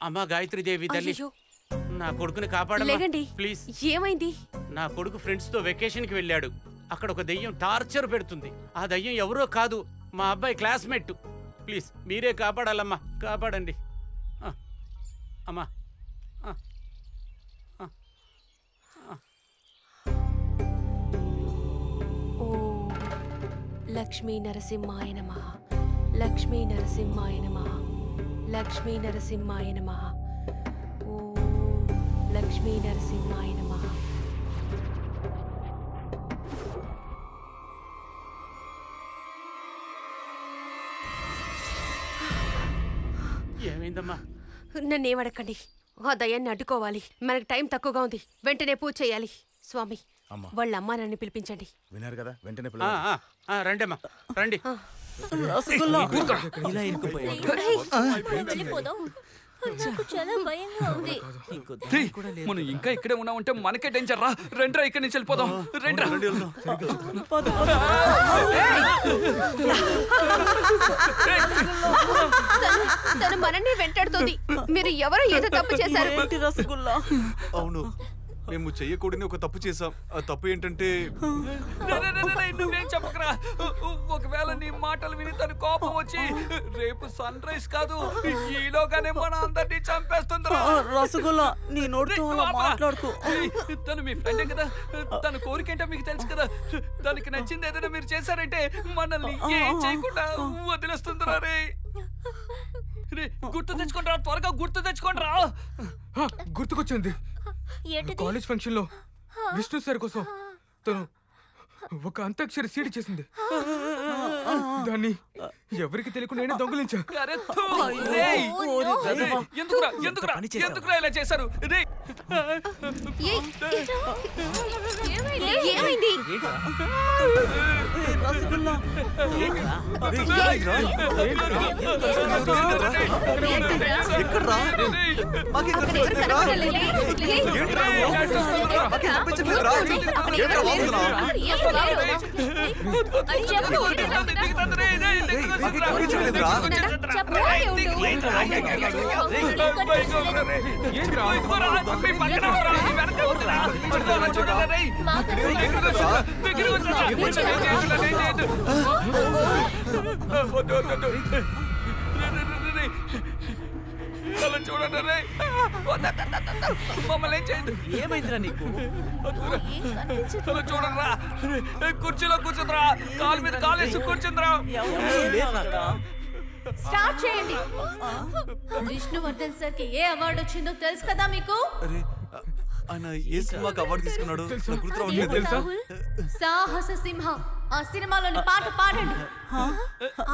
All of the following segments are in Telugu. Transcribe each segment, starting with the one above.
అమ్మా గాయత్రీదేవి తల్లి, నా కొడుకుని కాపాడమ్మా ప్లీజ్. ఏమైంది? నా కొడుకు ఫ్రెండ్స్ తో వెకేషన్ కి వెళ్ళాడు. అక్కడ ఒక దయ్యం టార్చర్ పెడుతుంది. ఆ దయ్యం ఎవరో కాదు, మా అబ్బాయి క్లాస్మేట్. ప్లీజ్ మీరే కాపాడాలమ్మా, కాపాడండి అమ్మా. లక్ష్మీ నరసింహాయ నమః, లక్ష్మీ నరసింహాయ నమః, లక్ష్మీ నరసింహాయ నమః. ఓం లక్ష్మీ నరసింహాయ నమః. ఏమైందమ్మా? నన్నేమడకండి, ఆ దయ్యాన్ని అడ్డుకోవాలి. మనకు టైం తక్కువగా ఉంది, వెంటనే పూజ చేయాలి. స్వామి, వాళ్ళ అమ్మా నన్ను పిలిపించండి. వినారు కదా, వెంటనే రండి అమ్మా, రండి. మనం ఇంకా ఇక్కడే ఉన్నామంటే మనకే డేంజర్ రా. రెండ్రా ఇక్కడి నుంచి వెళ్ళిపోదాం. రెండ్రా. తను మనల్ని వెంటాడుతోంది. మీరు ఎవరో ఏదో తప్పు చేశారు. అవును, మేము చెయ్యకూడని ఒక తప్పు చేసాం. ఆ తప్పు ఏంటంటే నువ్వేం చెప్పకరా. ఒకవేళ నీ మాటలు విని తను కోపం వచ్చి రేపు సన్ రైజ్ కాదు ఈలోగానే మన అందరినీ చంపేస్తుంది. రసగుల్లా, నీ నోటితో మాట్లాడుకో. తను మీ ఫ్రెండే కదా, తన కోరికేంటో మీకు తెలుసు కదా. తనకి నచ్చింది ఏదైనా మీరు చేశారంటే మనల్ని ఏం చేయకుండా వదిలేస్తుందిరా. రే గుర్తు తెచ్చుకుంటారా, త్వరగా గుర్తు తెచ్చుకుంటారా. గుర్తుకొచ్చింది, కాలేజ్ ఫంక్షన్ లో విష్ణు సార్ కోసం తను ఒక అంత్యాక్షరి సీడీ చేసింది. దాన్ని ఎవరికి తెలియకుండా నేనే దొంగలించా. ఎందుకురా ఇలా చేశారు? ఏమైంది? ఏమైందిరా నీకు? చూడరా, కుర్చీలో కూర్చుందిరా, కాలు మీద కాలేసి కూర్చుందిరా. స్టార్ట్ చేయండి. విష్ణువర్ధన్ సార్ కి ఏ అవార్డు వచ్చిందో తెలుసు కదా మీకు? ఆయన ఏ సినిమాకి అవార్డు తీసుకున్నాడు సాహస సింహ. ఆ సినిమాలోని పాట పాడండి.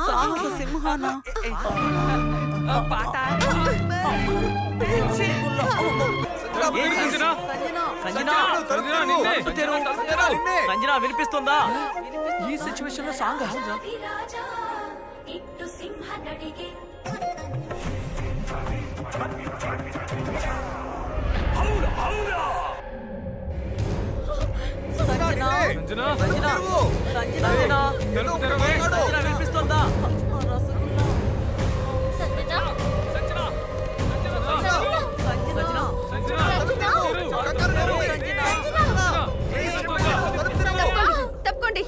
సాహస సింహానా? సంజన వినిపిస్తుందా? ఈ సిచ్యువేషన్ లో సాంగ్ వినిపిస్తుందా? తప్పకోండి.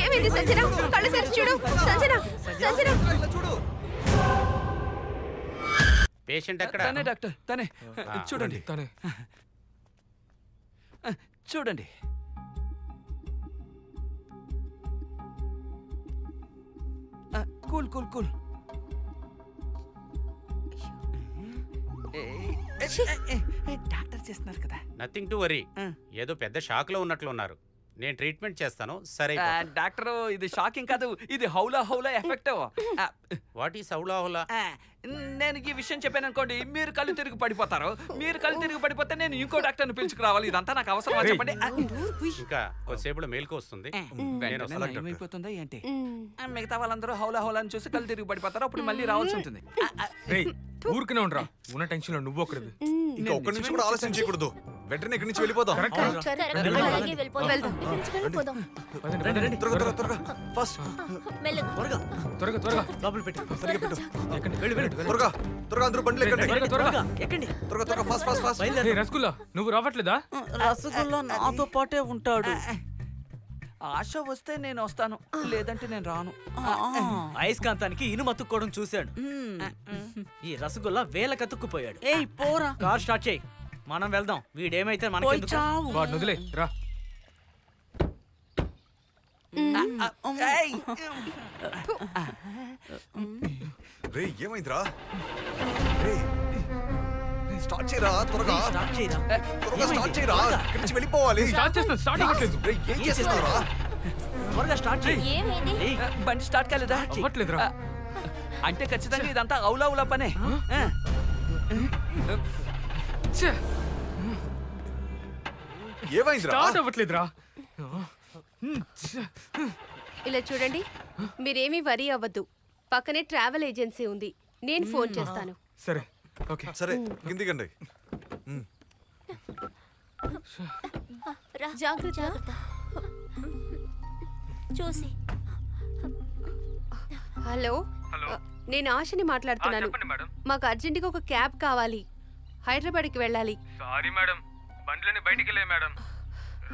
ఏమైంది సంజన? కళ్ళు తెరిచి చూడు. సంజన, సంజన పేషెంట్ ఎక్కడ? తనే డాక్టర్, తనే. చూడండి, తనే. చూడండి. Cool cool cool. డాక్టర్ చేస్తున్నారు కదా. Nothing to worry. ఏదో పెద్ద షాక్ లో ఉన్నట్లు ఉన్నారు. నేను ట్రీట్మెంట్ చేస్తాను. సరే డాక్టర్, ఇది షాకింగ్ కాదు, ఇది హౌలా హౌలా ఎఫెక్ట్. వాట్ ఈస్ హౌలా హౌలా? నేను ఈ విషయం చెప్పాను అనుకోండి, మీరు కళ్ళు తిరిగి పడిపోతారు. మీరు కళ్ళు తిరిగి పడిపోతే నేను ఇంకో డాక్టర్ని పిలుచుకురావాలి. ఇదంతా నాకు అవసరమా చెప్పండి? ఇంకా కొద్దిసేపులో మేలుకు వస్తుంది. అయిపోతుందా ఏంటి? మిగతా వాళ్ళందరూ హౌలా హౌలా అని చూసి కళ్ళు తిరిగి పడిపోతారు. అప్పుడు మళ్ళీ రావాల్సి ఉంటుంది. ఊరికనే ఉండరా, ఉన్న టెన్షన్ లో నువ్వు ఒకటి. ఇంకా ఒక్క నిమిషం కూడా ఆలస్యం చేయకూడదు. వెంటనే ఇక్కడి నుంచి వెళ్ళిపోదాం. త్వరగా ఫాస్ట్ త్వరగా లోపల పెట్టి త్వరగా అందరూ బండ్లు ఎక్కండి. ఎక్కండి త్వరగా ఫాస్ట్ రసగుల్లా నువ్వు రావట్లేదా? రసగుల్లా నాతో పాటే ఉంటాడు. ఆశ వస్తే నేను వస్తాను, లేదంటే నేను రాను. అయస్కాంతానికి ఇనుము అతుక్కోవడం చూశాడు. ఈ రసగుల్లా వేలకు అతుక్కుపోయాడు. ఏయ్ పోరా, కార్ స్టార్ట్ చేయి, మనం వెళ్దాం. వీడేమైతే మనకెందుకు? వాడిని వదిలే రా. రే ఏమైందిరా? స్టార్ట్ చేయరా, త్వరగా స్టార్ట్ చేయరా. ఇక్కడి నుంచి వెళ్ళిపోవాలి. స్టార్ట్ అవ్వట్లేదు. ఏం చేస్తున్నారా? త్వరగా స్టార్ట్ చేయి. బండి స్టార్ట్ కాలేదా? అవ్వట్లేదురా. అంటే ఖచ్చితంగా ఇదంతా అవులా పనే. ఏమైందిరా? స్టార్ట్ అవ్వట్లేదురా. ఇలా చూడండి, మీరేమీ వరీ అవ్వద్దు. పక్కనే ట్రావెల్ ఏజెన్సీ ఉంది, నేను ఫోన్ చేస్తాను. సరే ఓకే. సరే కిందికండి. జాగ్రత్త చూసి. హలో, నేను ఆశని మాట్లాడుతున్నాను. మాకు అర్జెంటుగా ఒక క్యాబ్ కావాలి, హైదరాబాద్కి వెళ్ళాలి. సారీ మేడం, బండ్లని బయటికి వెళ్ళే మేడం,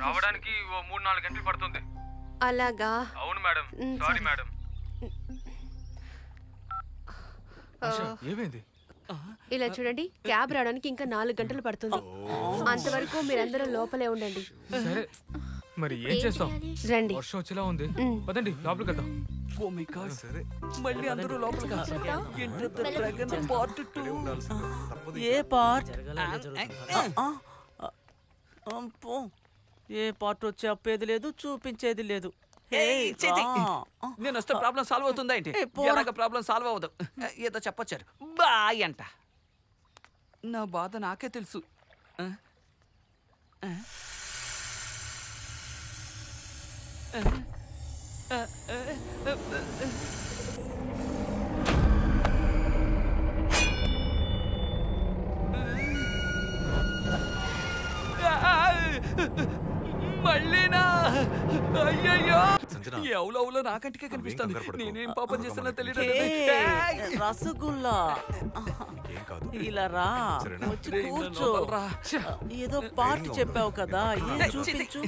రావడానికి ఓ 3-4 గంటలు పడుతుంది. అలాగా? అవును మేడం, సారీ మేడం. ఏమైంది? ఇలా చూడండి, క్యాబ్ రావడానికి ఇంకా 4 గంటలు పడుతుంది. అంతవరకు మీరందరూ లోపలే ఉండండి. సరే మరి ఏం చేస్తాం? రండి. వర్షం వచ్చేలా ఉంది, పదండి లోపలికి వెళ్దాం. ఓ మై గాడ్, సరే మళ్ళీ అందరూ లోపలికి పార్ట్ 2. ఏ పార్ట్? ఏ పార్ట్ వచ్చి అప్పేది లేదు, చూపించేది లేదు. నేను వస్తే ప్రాబ్లం సాల్వ్ అవుతుందా ఏంటి? ఎలాగ ప్రాబ్లం సాల్వ్ అవ్వదు. ఏదో చెప్పొచ్చారు బాయ్ అంట. నా బాధ నాకే తెలుసు. మళ్ళీనా? అయ్యయ్యో, ఎవలో నాకంటికే కనిపిస్తుంది. నేనేం పాపం చేస్తున్నా తెలియదు. రసగుల్లా ఇలా రా, వచ్చి కూర్చో. ఏదో పార్ట్ చెప్పావు కదా, చూపించు.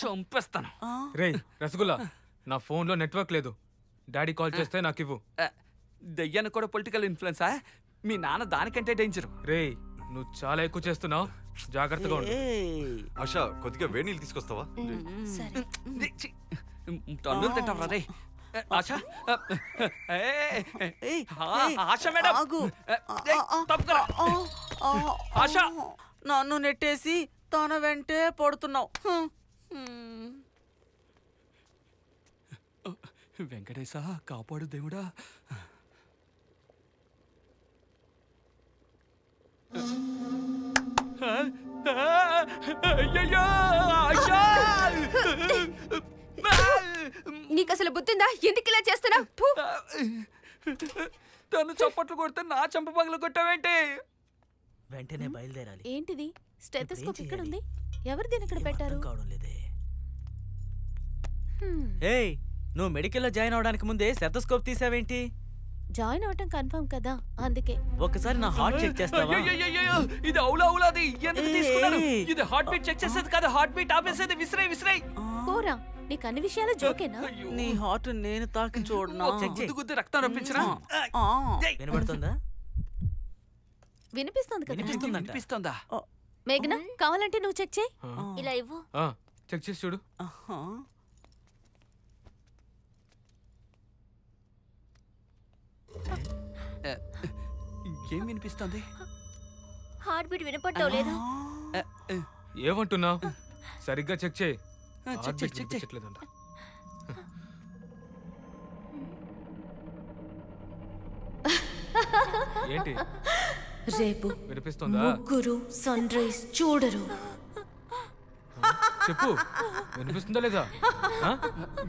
చంపేస్తాను. రే రసగుల్లా, నా ఫోన్ లో నెట్వర్క్ లేదు, డాడీ కాల్ చేస్తే నాకు ఇవ్వు. దయ్యానికి కూడా పొలిటికల్ ఇన్ఫ్లుయెన్సా? మీ నాన్న దానికంటే డేంజర్. రే నువ్వు చాలా ఎక్కువ చేస్తున్నావు, జాగ్రత్తగా ఉండు. ఆశ కొద్దిగా వేడి నీళ్ళు తీసుకొస్తావా? తన్నులు తింటావరా రే? ఆశ, ఆశ మేడం, ఆశ, నన్ను నెట్టేసి తన వెంటే పడుతున్నావు. వెంకటేశ కాపాడు దేవుడా. నీకు అసలు బుద్ధిందా? ఎందుకు ఇలా చేస్తున్నావు? తను చప్పట్లు కొడితే నా చంప పగలు కొట్టావేంటి? వెంటనే బయలుదేరాలి. ఏంటిది? స్టెథోస్కోప్ ఇక్కడ ఉంది, ఎవరు దీని ఇక్కడ పెట్టారు? ఏయ్, నువ్వు మెడికల్లో జాయిన్ అవడానికి ముందే స్టెథోస్కోప్ తీసావేంటి? జాయిన్ అవటం కన్ఫర్మ్ కదా, అందుకే. ఒకసారి నా హార్ట్ చెక్ చేస్తావా? ఇది అవులాది ఎందుకు తీసుకున్నాను? ఇది హార్ట్ బీట్ చెక్ చేసేది కాదు, హార్ట్ బీట్ ఆపేసేది. విసిరాయి. పోరా, నీకు అన్ని విషయాలు జోకేనా? నీ హార్ట్ నేను తాకి చూడనా? గుద్దు రక్తం రప్పించరా? వినబడుతుందా? వినిపిస్తుందా? మేఘనా, కావాలంటే నువ్వు చెక్ చేయి. ఇలా ఇవ్వు. చెక్ చేసి చూడు. ఏం వినిపిస్తుంది? హార్ట్ బీట్ వినపడటం లేదా? ఏమంటున్నావు? సరిగ్గా చెక్ చేయి. ఏంటి రేపు వినిపిస్తుందా? ముగ్గురు సన్ రైజ్ చూడరు. చెప్పు, వినిపిస్తుందా లేదా?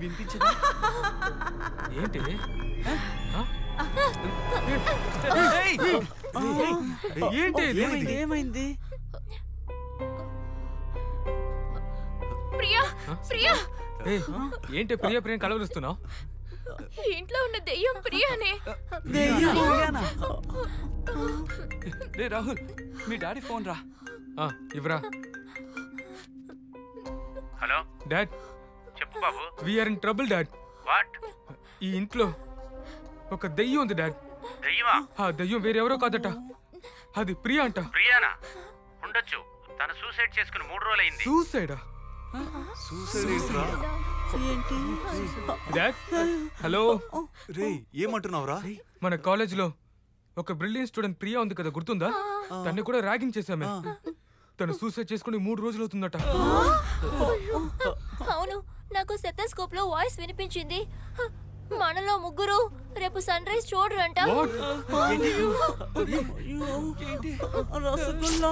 వినిపించదా? ఏంటి? ఏంటి? ఏమైంది? ప్రియా ఏంటి ప్రియా ప్రియ కలవరుస్తున్నావు? ఇంట్లో ఉన్న దెయ్యం ప్రియానే. రే రాహుల్, మీ డాడీ ఫోన్ రా. ఇవ్వరా. హలో డాడ్, చెప్పు బాబు. We're in trouble dad. What? ఈ ఇంట్లో ఒక దెయ్యం ఉంది డాడ్. దెయ్యమా? ఆ దెయ్యం వేరెవరో కాదట, అది ప్రియా అంట. ప్రియానా? ఉండొచ్చు, తను సూసైడ్ చేసుకుని 3 రోజులైంది. సూసైడా? Dad hello. రే ఏమంటున్నావురా? మన కాలేజ్ లో ఒక బ్రిలియంట్ స్టూడెంట్ ప్రియా ఉంది కదా, గుర్తుందా? తన్ని కూడా ర్యాగింగ్ చేశామే. తను సూసైడ్ చేసుకుని 3 రోజులు అవుతుందట. అవును, నాకు సెటోస్కోప్ లో వాయిస్ వినిపించింది. మనలో ముగ్గురు రేపు సన్ రైజ్ చూడరంట. రసగుల్లా.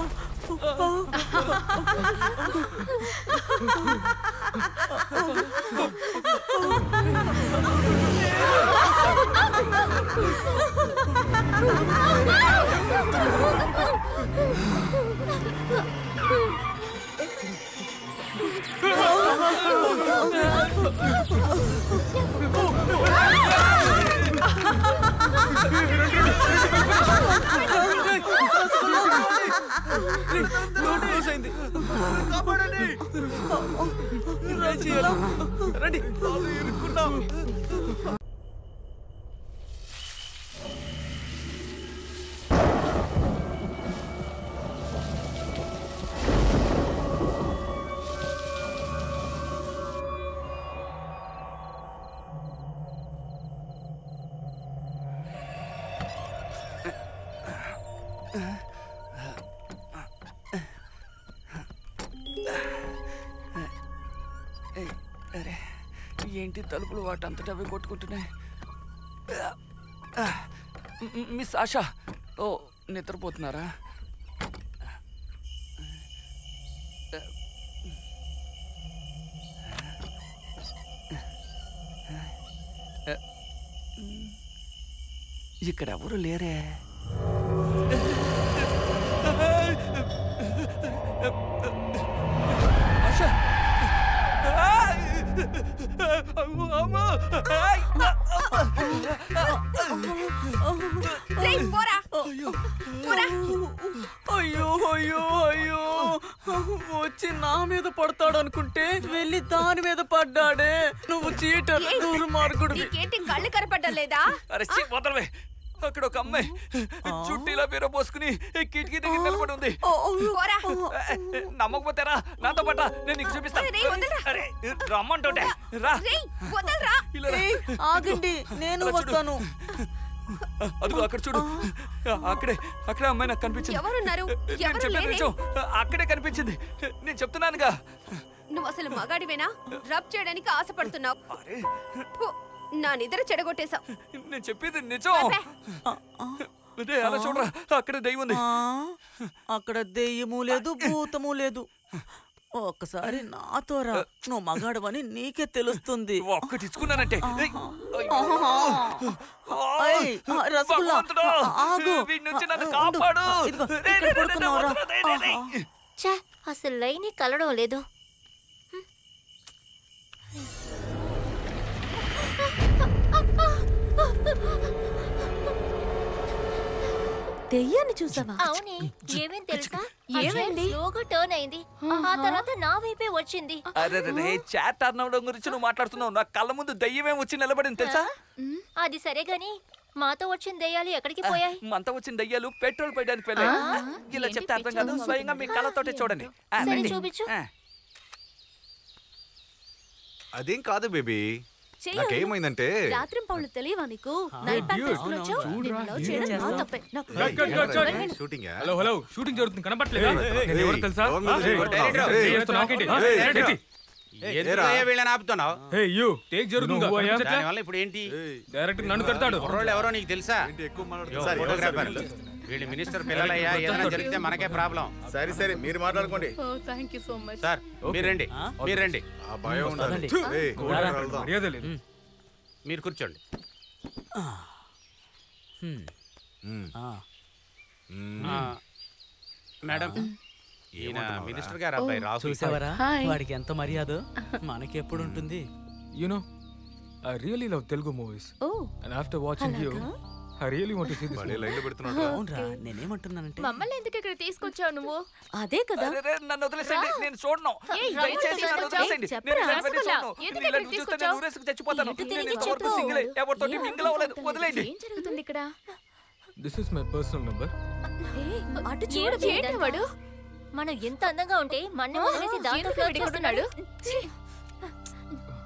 రండి. ఏంటి తలుపులు వాటంతటా అవి కొట్టుకుంటున్నాయి? మిస్ ఆశా, ఓ నిద్రపోతున్నారా? ఇక్కడ ఎవరు లేరే. ఆశా, అయ్యో అయ్యో అయ్యో, వచ్చి నా మీద పడతాడు అనుకుంటే వెళ్ళి దాని మీద పడ్డాడే. నువ్వు చీటర్, దుర్మార్గుడు. నీకేంటి కళ్ళు కనపడ్డలేదా? అరే వదలవే. అక్కడ ఒక అమ్మాయి చుట్టీలా బీర పోసుకుని కిటికీ దగ్గర నిలబడి ఉంది. నమ్మకపోతారా? నాతో పట్ట, నేను నీకు చూపిస్తాను. అరే రమ్మంటుంటే రా. ఆగండి, నేను వస్తాను. అదిగో అక్కడ చూడు, అక్కడే అమ్మాయి నాకు కనిపించింది. నేను చెప్పేది నిజం, అక్కడే కనిపించింది. నేను చెప్తున్నానుగా. నువ్వు అసలు మగాడివేనా? రబ్ చేయడానికి ఆశపడుతున్నావు. నా నిద్ర చెడగొట్టేశావు. నేను చెప్పేది నిజం. అలా చూడరా, అక్కడ దెయ్యం ఉంది. అక్కడ దెయ్యము లేదు, భూతము లేదు. ఒక్కసారి నాతో రా, నువ్వు మగాడవని నీకే తెలుస్తుంది. ఒక్కటి ఇచ్చుకున్నానంటే అసలు లైన్ కలడం లేదు. దెయ్యాన్ని చూసావా? అవునే, ఏమేం తెలుసా? ఏమైంది? స్లోగా టర్న్ అయింది, ఆ తర్వాత నా వైపే వచ్చింది. అరే చాట్ టర్న్ అవడం గురించి నువ్వు మాట్లాడుతున్నావు. నా కళ్ళ ముందు దెయ్యమే వచ్చి నిలబడింది తెలుసా? అది సరే గాని మాతో వచ్చిన దెయ్యాలు ఎక్కడికి పోయాయి? మనతో వచ్చిన దెయ్యాలు పెట్రోల్ పోయడానికి వెళ్ళాయి. ఇలా చెప్తే అర్థం కాదు, స్వయంగా మీ కళ్ళతోటే చూడండి. చూపించు. అదేం కాదు బేబీ, నాకేమైందంటే రాత్రి పౌళ్ళు తెలియవా నీకు? షూటింగ్. హలో హలో, షూటింగ్ జరుగుతుంది, కనపట్లేదా? ఎవరు తెలుసా? వీళ్ళని ఆపుతున్నావు? టేక్ జరుగుతుంది. దానివల్ల ఇప్పుడు ఏంటి? డైరెక్టర్ నన్ను తిడతాడు. ఎవరో నీకు తెలుసా? ఫోటోగ్రాఫర్. వీళ్ళు మినిస్టర్ పిల్లలయ్యా, ఏదైనా జరిగితే మనకే ప్రాబ్లం. సరే మీరు మాట్లాడుకోండి. సార్ మీరు రండి, మీరు రండి. మీరు కూర్చోండి. మేడం, ఈయన మినిస్టర్ గారు అబ్బాయి రాహుల్. చూసావరా వాడికి ఎంత మర్యాద మనకి ఎప్పుడు ఉంటుంది. You know, I really love Telugu movies. And after watching you, I really want to see this movie. లైన్లో పెడుతున్నాడు అవునరా నేనేమంటున్నానంటే మమ్మల్ని ఎందుకు ఇక్కడ తీసుకొచ్చావు నువ్వు? అదే కదా. అరే, నన్ను వదిలేసేయండి, నేను చూడను. ఏయ్, దయచేసి రమ్మని నన్ను వదిలేసేయండి. చెప్పరా? నేను ఇలాంటివన్నీ రసగుల్లా, చూడను. ఎందుకు నేను ఇక్కడ ఇలాంటివి చూస్తే తీసుకొచ్చావు? నేను ఊరేసుకు చచ్చిపోతాను. ఏంటో నేను తిరిగి ఇంతవరకు చెప్పు. సింగిలే, ఎవరితోటి మింగిల్ అవ్వలేదు. వదిలేయండి. ఏం జరుగుతుంది ఇక్కడ? This is my personal number. అటు చూడు ఏంటి వాడు? మనం ఎంత అందంగా ఉంటే మన్ని వదిలేసి దాంతో ఎందుకు ఫ్లోట్ వాడు చేస్తున్నాడు.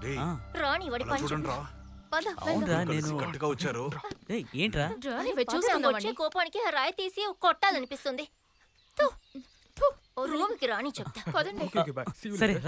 డేయ్, రాణి వాడి అలా పని చూడండి రా అవునరా కలిసి నేను కట్టుగా వచ్చారు. ఏయ్, ఏంట్రా రాని వచ్చే చూసుకుందామని. కోపానికి ఆ రాయి తీసి కొట్టాలనిపిస్తుంది. రూమ్కి రాణి చెప్తా. పదండి. Okay, bye. See you సరే later. రా